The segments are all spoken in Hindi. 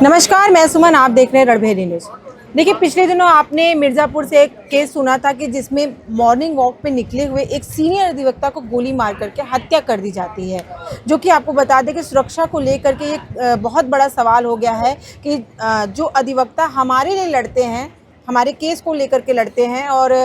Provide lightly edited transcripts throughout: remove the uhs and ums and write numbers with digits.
नमस्कार, मैं सुमन। आप देख रहे हैं रणभेरी न्यूज़। देखिए, पिछले दिनों आपने मिर्ज़ापुर से एक केस सुना था कि जिसमें मॉर्निंग वॉक पे निकले हुए एक सीनियर अधिवक्ता को गोली मार करके हत्या कर दी जाती है, जो कि आपको बता दें कि सुरक्षा को लेकर के एक बहुत बड़ा सवाल हो गया है कि जो अधिवक्ता हमारे लिए लड़ते हैं, हमारे केस को लेकर के लड़ते हैं और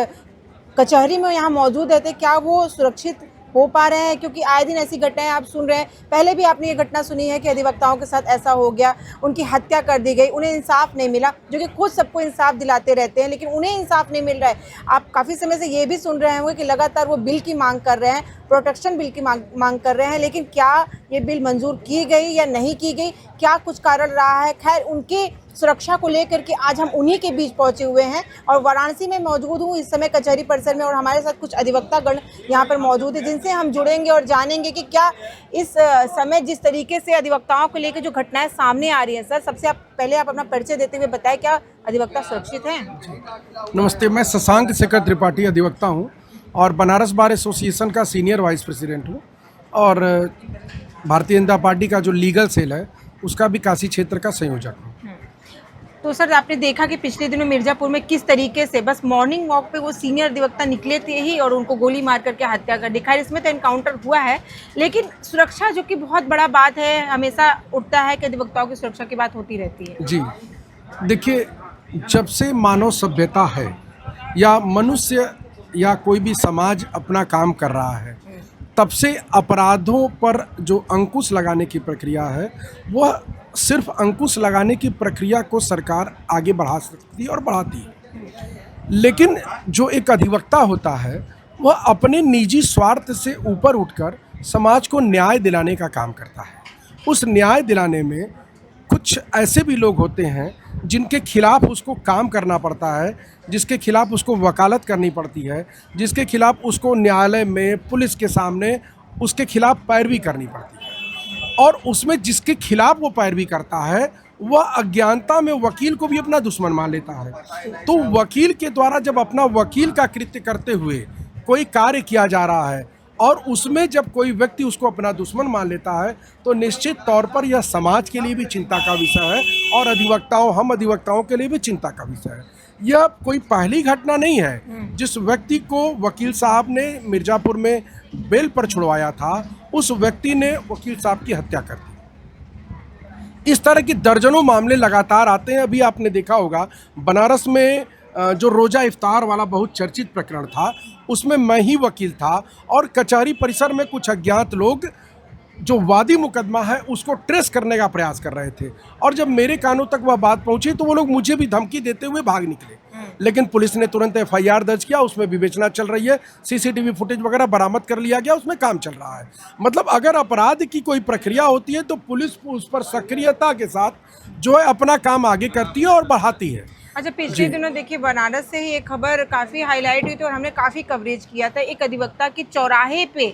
कचहरी में यहाँ मौजूद रहते, क्या वो सुरक्षित हो पा रहे हैं? क्योंकि आए दिन ऐसी घटनाएं आप सुन रहे हैं। पहले भी आपने ये घटना सुनी है कि अधिवक्ताओं के साथ ऐसा हो गया, उनकी हत्या कर दी गई, उन्हें इंसाफ नहीं मिला, जो कि खुद सबको इंसाफ दिलाते रहते हैं, लेकिन उन्हें इंसाफ नहीं मिल रहा है। आप काफ़ी समय से ये भी सुन रहे होंगे कि लगातार वो बिल की मांग कर रहे हैं, प्रोटेक्शन बिल की मांग कर रहे हैं, लेकिन क्या ये बिल मंजूर की गई या नहीं की गई, क्या कुछ कारण रहा है? खैर, उनकी सुरक्षा को लेकर के आज हम उन्हीं के बीच पहुंचे हुए हैं और वाराणसी में मौजूद हूं इस समय कचहरी परिसर में, और हमारे साथ कुछ अधिवक्तागण यहां पर मौजूद है जिनसे हम जुड़ेंगे और जानेंगे कि क्या इस समय जिस तरीके से अधिवक्ताओं को लेकर जो घटनाएं सामने आ रही हैं। सर, सबसे पहले आप अपना परिचय देते हुए बताएं, क्या अधिवक्ता सुरक्षित हैं? नमस्ते, मैं शशांक शेखर त्रिपाठी अधिवक्ता हूं और बनारस बार एसोसिएशन का सीनियर वाइस प्रेसिडेंट हूं और भारतीय जनता पार्टी का जो लीगल सेल है उसका भी काशी क्षेत्र का संयोजक हूं। तो सर, आपने देखा कि पिछले दिनों मिर्ज़ापुर में किस तरीके से बस मॉर्निंग वॉक पे वो सीनियर अधिवक्ता निकले थे ही और उनको गोली मार करके हत्या कर दी। खैर, इसमें तो एनकाउंटर हुआ है, लेकिन सुरक्षा जो कि बहुत बड़ा बात है, हमेशा उठता है कि अधिवक्ताओं की सुरक्षा की बात होती रहती है। जी, देखिए, जब से मानव सभ्यता है या मनुष्य या कोई भी समाज अपना काम कर रहा है, तब से अपराधों पर जो अंकुश लगाने की प्रक्रिया है, वह सिर्फ अंकुश लगाने की प्रक्रिया को सरकार आगे बढ़ा सकती है और बढ़ाती है। लेकिन जो एक अधिवक्ता होता है, वह अपने निजी स्वार्थ से ऊपर उठकर समाज को न्याय दिलाने का काम करता है। उस न्याय दिलाने में कुछ ऐसे भी लोग होते हैं जिनके खिलाफ उसको काम करना पड़ता है, जिसके खिलाफ उसको वकालत करनी पड़ती है, जिसके खिलाफ उसको न्यायालय में, पुलिस के सामने उसके खिलाफ पैरवी करनी पड़ती है। और उसमें जिसके खिलाफ वो पैरवी करता है, वह अज्ञानता में वकील को भी अपना दुश्मन मान लेता है। तो वकील के द्वारा जब अपना वकील का कृत्य करते हुए कोई कार्य किया जा रहा है और उसमें जब कोई व्यक्ति उसको अपना दुश्मन मान लेता है, तो निश्चित तौर पर यह समाज के लिए भी चिंता का विषय है और हम अधिवक्ताओं के लिए भी चिंता का विषय है। यह कोई पहली घटना नहीं है। जिस व्यक्ति को वकील साहब ने मिर्ज़ापुर में बेल पर छुड़वाया था, उस व्यक्ति ने वकील साहब की हत्या कर दी। इस तरह की दर्जनों मामले लगातार आते हैं। अभी आपने देखा होगा, बनारस में जो रोज़ा इफ्तार वाला बहुत चर्चित प्रकरण था, उसमें मैं ही वकील था और कचहरी परिसर में कुछ अज्ञात लोग जो वादी मुकदमा है उसको ट्रेस करने का प्रयास कर रहे थे, और जब मेरे कानों तक वह बात पहुंची तो वो लोग मुझे भी धमकी देते हुए भाग निकले। लेकिन पुलिस ने तुरंत FIR दर्ज किया, उसमें विवेचना चल रही है, CCTV फुटेज वगैरह बरामद कर लिया गया, उसमें काम चल रहा है। मतलब अगर अपराध की कोई प्रक्रिया होती है तो पुलिस उस पर सक्रियता के साथ जो है अपना काम आगे करती है और बढ़ाती है। अच्छा, पिछले दिनों देखिए बनारस से ही एक खबर काफ़ी हाईलाइट हुई थी और हमने काफ़ी कवरेज किया था। एक अधिवक्ता की चौराहे पे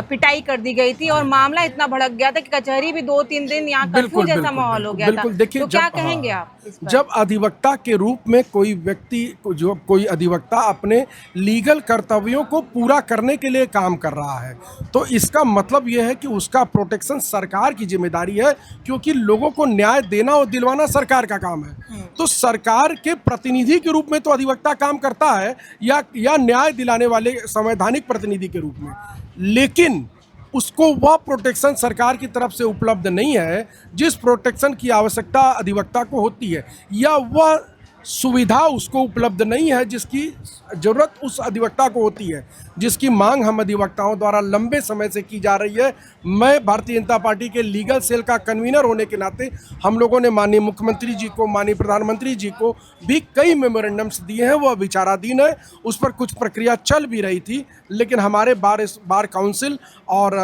पिटाई कर दी गई थी और मामला इतना भड़क गया था कि कचहरी भी 2-3 दिन यहाँ कर्फ्यू जैसा माहौल हो गया था। तो क्या कहेंगे आप इस पर? जब अधिवक्ता के रूप में कोई अधिवक्ता अपने लीगल कर्तव्यों को पूरा करने के लिए काम कर रहा है, तो इसका मतलब यह है कि उसका प्रोटेक्शन सरकार की जिम्मेदारी है, क्योंकि लोगों को न्याय देना और दिलवाना सरकार का काम है। तो सरकार के प्रतिनिधि के रूप में तो अधिवक्ता काम करता है या न्याय दिलाने वाले संवैधानिक प्रतिनिधि के रूप में, लेकिन उसको वह प्रोटेक्शन सरकार की तरफ से उपलब्ध नहीं है जिस प्रोटेक्शन की आवश्यकता अधिवक्ता को होती है, या वह सुविधा उसको उपलब्ध नहीं है जिसकी ज़रूरत उस अधिवक्ता को होती है, जिसकी मांग हम अधिवक्ताओं द्वारा लंबे समय से की जा रही है। मैं भारतीय जनता पार्टी के लीगल सेल का कन्वीनर होने के नाते हम लोगों ने माननीय मुख्यमंत्री जी को, माननीय प्रधानमंत्री जी को भी कई मेमोरेंडम्स दिए हैं, वह विचाराधीन है। उस पर कुछ प्रक्रिया चल भी रही थी, लेकिन हमारे बार काउंसिल और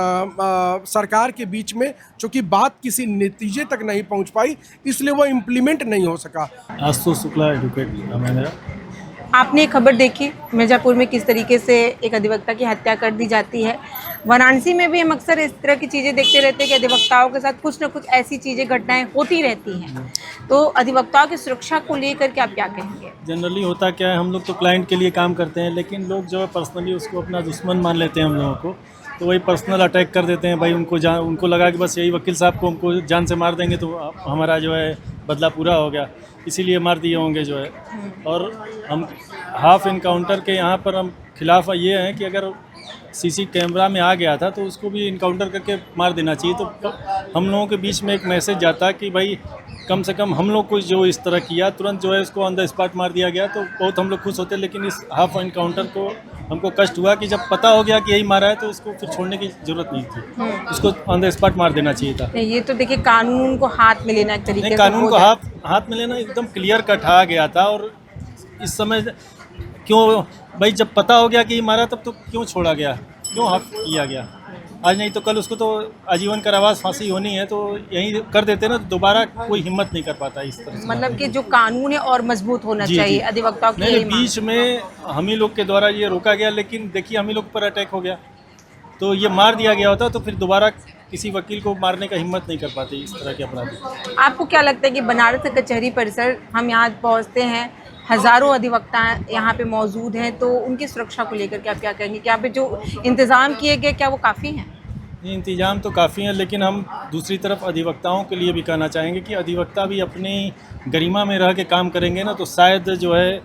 सरकार के बीच में चूँकि बात किसी नतीजे तक नहीं पहुँच पाई, इसलिए वह इम्प्लीमेंट नहीं हो सका। आशुतोष शुक्ला एडवोकेट नाम है मेरा। आपने खबर देखी मिर्ज़ापुर में किस तरीके से एक अधिवक्ता की हत्या कर दी जाती है। वाराणसी में भी हम अक्सर इस तरह की चीज़ें देखते रहते हैं कि अधिवक्ताओं के साथ कुछ न कुछ ऐसी चीज़ें, घटनाएं होती रहती हैं। तो अधिवक्ताओं की सुरक्षा को लेकर के आप क्या कहेंगे? जनरली होता क्या है, हम लोग तो क्लाइंट के लिए काम करते हैं, लेकिन लोग जो है पर्सनली उसको अपना दुश्मन मान लेते हैं हम लोगों को। तो वही पर्सनल अटैक कर देते हैं भाई। उनको लगा कि बस यही वकील साहब को हमको जान से मार देंगे तो हमारा जो है बदला पूरा हो गया, इसीलिए मार दिए होंगे जो है। और हम हाफ इनकाउंटर के यहाँ पर हम खिलाफ ये हैं कि अगर सीसी कैमरा में आ गया था तो उसको भी इनकाउंटर करके मार देना चाहिए। तो हम लोगों के बीच में एक मैसेज जाता कि भाई कम से कम हम लोग को जो इस तरह किया तुरंत जो है उसको ऑन द स्पॉट मार दिया गया तो बहुत हम लोग खुश होते। लेकिन इस हाफ इनकाउंटर को हमको कष्ट हुआ कि जब पता हो गया कि यही मारा है तो उसको फिर छोड़ने की ज़रूरत नहीं थी, उसको ऑन द स्पॉट मार देना चाहिए था। नहीं, ये तो देखिए कानून को हाथ में लेना एक तरीके नहीं, से कानून हो को जाता हाथ में लेना एकदम क्लियर कट आ गया था। और इस समय क्यों भाई जब पता हो गया कि ये मारा तब तो क्यों छोड़ा गया, क्यों हाफ किया गया? आज नहीं तो कल उसको तो आजीवन कारावास फांसी होनी है, तो यही कर देते ना, तो दोबारा कोई हिम्मत नहीं कर पाता इस तरह से। मतलब कि जो कानून है और मजबूत होना जी, चाहिए, जी। अधिवक्ताओं की नहीं, यही मांग। बीच में हम ही लोग के द्वारा ये रोका गया, लेकिन देखिए हम ही लोग पर अटैक हो गया तो ये मार दिया गया होता तो फिर दोबारा किसी वकील को मारने का हिम्मत नहीं कर पाते इस तरह के अपराधी। आपको क्या लगता है कि बनारस का कचहरी परिसर, हम यहाँ पहुँचते हैं, हज़ारों अधिवक्ता यहाँ पे मौजूद हैं, तो उनकी सुरक्षा को लेकर के आप क्या कहेंगे? क्या यहाँ पे जो इंतज़ाम किए गए क्या वो काफ़ी हैं? ये इंतजाम तो काफ़ी हैं, लेकिन हम दूसरी तरफ अधिवक्ताओं के लिए भी कहना चाहेंगे कि अधिवक्ता भी अपनी गरिमा में रह के काम करेंगे ना तो शायद जो है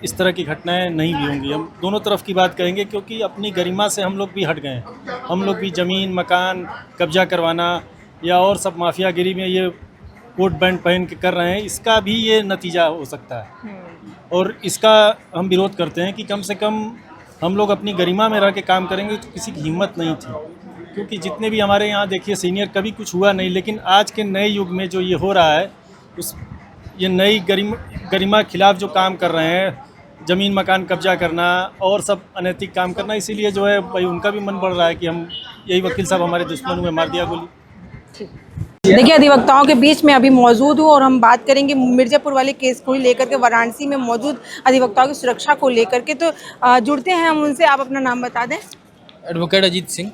इस तरह की घटनाएं नहीं भी होंगी। हम दोनों तरफ की बात कहेंगे क्योंकि अपनी गरिमा से हम लोग भी हट गए हैं। हम लोग भी ज़मीन मकान कब्जा करवाना या और सब माफियागिरी में ये कोट पैंट पहन के कर रहे हैं, इसका भी ये नतीजा हो सकता है। और इसका हम विरोध करते हैं कि कम से कम हम लोग अपनी गरिमा में रह के काम करेंगे। तो किसी की हिम्मत नहीं थी, क्योंकि जितने भी हमारे यहाँ देखिए सीनियर कभी कुछ हुआ नहीं, लेकिन आज के नए युग में जो ये हो रहा है उस ये नई गरिमा खिलाफ जो काम कर रहे हैं, ज़मीन मकान कब्जा करना और सब अनैतिक काम करना, इसीलिए जो है भाई उनका भी मन बढ़ रहा है कि हम यही वकील साहब हमारे दुश्मनों में मार दिया गोली। देखिए अधिवक्ताओं के बीच में अभी मौजूद हूँ और हम बात करेंगे मिर्ज़ापुर वाले केस को ही लेकर के, वाराणसी में मौजूद अधिवक्ताओं की सुरक्षा को लेकर के। तो जुड़ते हैं हम उनसे। आप अपना नाम बता दें। एडवोकेट अजीत सिंह।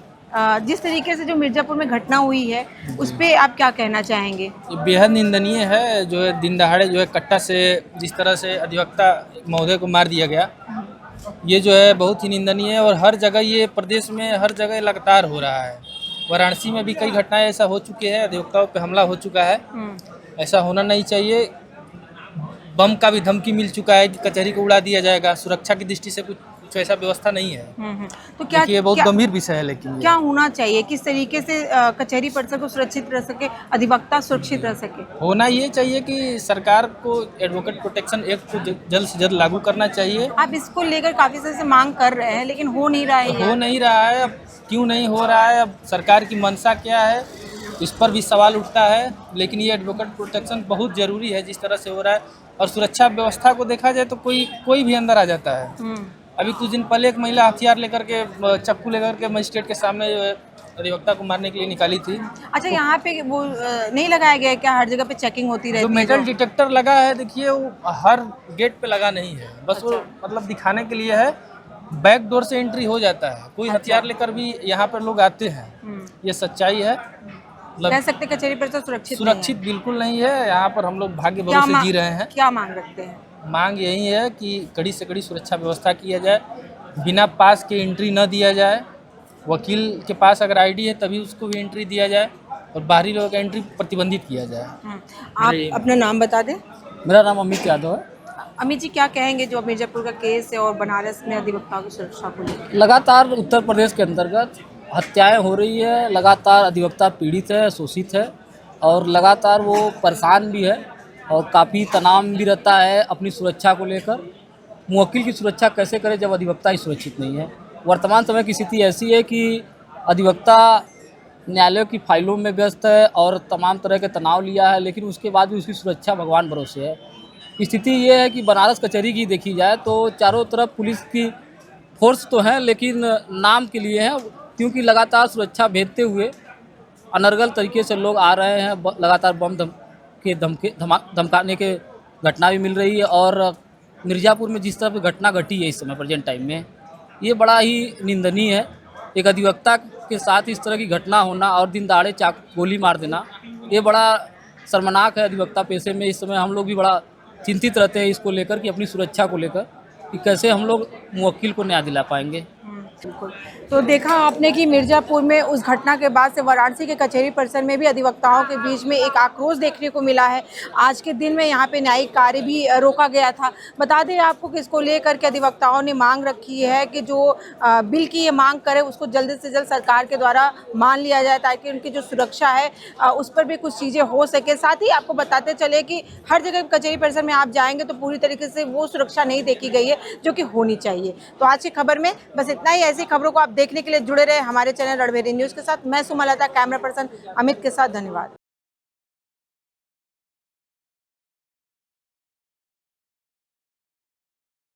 जिस तरीके से जो मिर्ज़ापुर में घटना हुई है उस पर आप क्या कहना चाहेंगे? ये बेहद निंदनीय है, जो है दिन दहाड़े जो है कट्टा से जिस तरह से अधिवक्ता महोदय को मार दिया गया, ये जो है बहुत ही निंदनीय है। और हर जगह ये प्रदेश में हर जगह लगातार हो रहा है। वाराणसी में भी कई घटनाएं ऐसा हो चुके हैं, अधिवक्ताओं पे हमला हो चुका है। ऐसा होना नहीं चाहिए। बम का भी धमकी मिल चुका है कि कचहरी को उड़ा दिया जाएगा। सुरक्षा की दृष्टि से कुछ ऐसा व्यवस्था नहीं है। तो क्या ये बहुत गंभीर विषय है। लेकिन क्या होना चाहिए, किस तरीके से कचहरी परिसर को सुरक्षित रह सके, अधिवक्ता सुरक्षित रह सके? होना ये चाहिए कि सरकार को एडवोकेट प्रोटेक्शन एक्ट को जल्द से जल्द लागू करना चाहिए। आप इसको लेकर काफ़ी समय से मांग कर रहे हैं लेकिन हो नहीं रहा है। हो नहीं रहा है। अब क्यों नहीं हो रहा है, अब सरकार की मंशा क्या है, इस पर भी सवाल उठता है। लेकिन ये एडवोकेट प्रोटेक्शन बहुत ज़रूरी है जिस तरह से हो रहा है। और सुरक्षा व्यवस्था को देखा जाए तो कोई भी अंदर आ जाता है। अभी कुछ दिन पहले एक महिला हथियार लेकर के, चाकू लेकर के मजिस्ट्रेट के सामने अधिवक्ता को मारने के लिए निकाली थी। अच्छा, यहाँ पे वो नहीं लगाया गया है क्या? हर जगह पे चेकिंग होती रहती जो है। मेटल डिटेक्टर लगा है, देखिए वो हर गेट पे लगा नहीं है, बस वो मतलब दिखाने के लिए है। बैक डोर से एंट्री हो जाता है। कोई हथियार लेकर भी यहाँ पर लोग आते हैं, ये सच्चाई है। कह सकते कचहरी परिसर सुरक्षित सुरक्षित बिल्कुल नहीं है। यहाँ पर हम लोग भाग्य भरोसे जी रहे हैं। क्या मांग रखते हैं? मांग यही है कि कड़ी से कड़ी सुरक्षा व्यवस्था किया जाए, बिना पास के एंट्री न दिया जाए। वकील के पास अगर आईडी है तभी उसको भी एंट्री दिया जाए और बाहरी लोगों का एंट्री प्रतिबंधित किया जाए। आप अपना नाम बता दें। मेरा नाम अमित यादव है। अमित जी, क्या कहेंगे जो मिर्ज़ापुर का केस है और बनारस में अधिवक्ताओं की सुरक्षा को लेकर? लगातार उत्तर प्रदेश के अंतर्गत हत्याएं हो रही है, लगातार अधिवक्ता पीड़ित है, शोषित है और लगातार वो परेशान भी है और काफ़ी तनाव भी रहता है अपनी सुरक्षा को लेकर। मुवक्किल की सुरक्षा कैसे करे जब अधिवक्ता ही सुरक्षित नहीं है। वर्तमान समय की स्थिति ऐसी है कि अधिवक्ता न्यायालयों की फाइलों में व्यस्त है और तमाम तरह के तनाव लिया है, लेकिन उसके बाद भी उसकी सुरक्षा भगवान भरोसे है। स्थिति ये है कि बनारस कचहरी की देखी जाए तो चारों तरफ पुलिस की फोर्स तो है, लेकिन नाम के लिए है, क्योंकि लगातार सुरक्षा भेजते हुए अनर्गल तरीके से लोग आ रहे हैं। लगातार बम धमकाने के घटना भी मिल रही है। और मिर्ज़ापुर में जिस तरह की घटना घटी है इस समय प्रेजेंट टाइम में, ये बड़ा ही निंदनीय है। एक अधिवक्ता के साथ इस तरह की घटना होना और दिन दहाड़े गोली मार देना, ये बड़ा शर्मनाक है। अधिवक्ता पेशे में इस समय हम लोग भी बड़ा चिंतित रहते हैं इसको लेकर कि अपनी सुरक्षा को लेकर कि कैसे हम लोग मुवक्किल को न्याय दिला पाएंगे। बिल्कुल। तो देखा आपने कि मिर्ज़ापुर में उस घटना के बाद से वाराणसी के कचहरी परिसर में भी अधिवक्ताओं के बीच में एक आक्रोश देखने को मिला है। आज के दिन में यहाँ पे न्यायिक कार्य भी रोका गया था। बता दें आपको कि इसको लेकर के अधिवक्ताओं ने मांग रखी है कि जो बिल की ये मांग करे उसको जल्द से जल्द सरकार के द्वारा मान लिया जाए, ताकि उनकी जो सुरक्षा है उस पर भी कुछ चीज़ें हो सके। साथ ही आपको बताते चले कि हर जगह कचहरी परिसर में आप जाएंगे तो पूरी तरीके से वो सुरक्षा नहीं देखी गई है जो कि होनी चाहिए। तो आज की खबर में बस इतना ही। ऐसी खबरों को आप देखने के लिए जुड़े रहे हमारे चैनल रणभेरी न्यूज़ के साथ। मैं सुमलता, कैमरा पर्सन अमित के साथ। धन्यवाद।